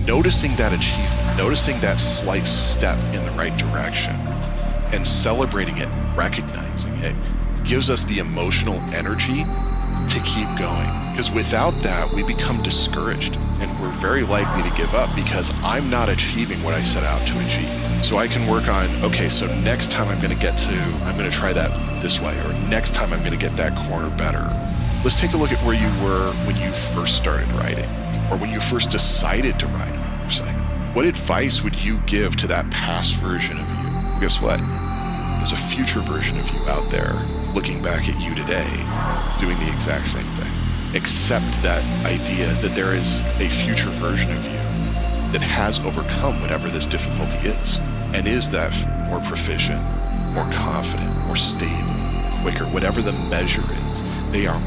noticing that achievement, noticing that slight step in the right direction, and celebrating it, recognizing it, gives us the emotional energy to keep going. Because without that, we become discouraged, and we're very likely to give up because I'm not achieving what I set out to achieve. So I can work on, okay, so next time I'm going to try that this way, or next time I'm going to get that corner better. Let's take a look at where you were when you first started riding, or when you first decided to ride a motorcycle. What advice would you give to that past version of you? Well, guess what? There's a future version of you out there looking back at you today, doing the exact same thing. Accept that idea that there is a future version of you that has overcome whatever this difficulty is, and is that more proficient, more confident, more stable, quicker, whatever the measure is. They are